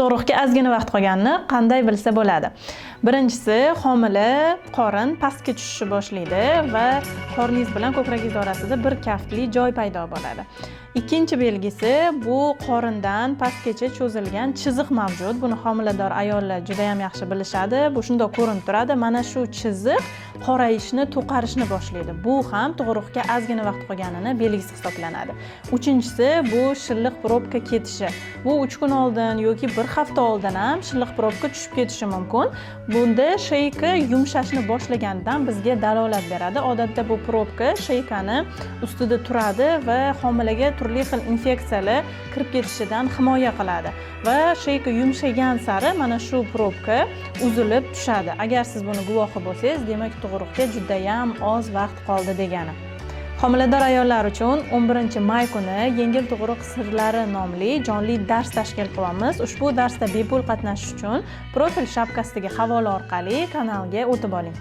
Tug'ruqga ozgina vaqt qolganini qanday bilsa bo'ladi? Birinchisi, homila qorin pastga tushishni boshlaydi va qorningiz bilan ko'kragingiz orasida bir kaftli joy paydo bo'ladi. Ikkinchi belgisi, bu qorindan pastgacha cho'zilgan chiziq mavjud. Buni homilador ayollar juda ham yaxshi bilishadi. Bu shunday ko'rinib turadi. Mana shu chiziq qorayishni, to'qarishni boshlaydi. Bu ham tug'ruqga ozgina vaqt qolganini belgisi hisoblanadi. Uchinchisi, bu shilliq probka ketishi. Bu 3 kun oldin yoki bir hafta oldin ham shilliq probka tushib ketishi mumkin. Bunda sheyka yumshashni boshlaganidan bizga dalolat beradi. Odatda bu probka sheykani ustida turadi va homilaga turli xil infeksiyalar kirib ketishidan himoya qiladi. Va sheyka yumshagan sari mana shu probka uzilib tushadi. Agar siz buni guvohi bo'lsangiz, demak tug'ruqga juda ham oz vaqt qoldi degani. Homilador ayollar uchun 11-may kuni Yengil tug'ruq sirlari nomli jonli dars tashkil qilamiz. Ushbu darsda bepul qatnashish uchun profil shapkasidagi havola orqali kanalga o'tib oling.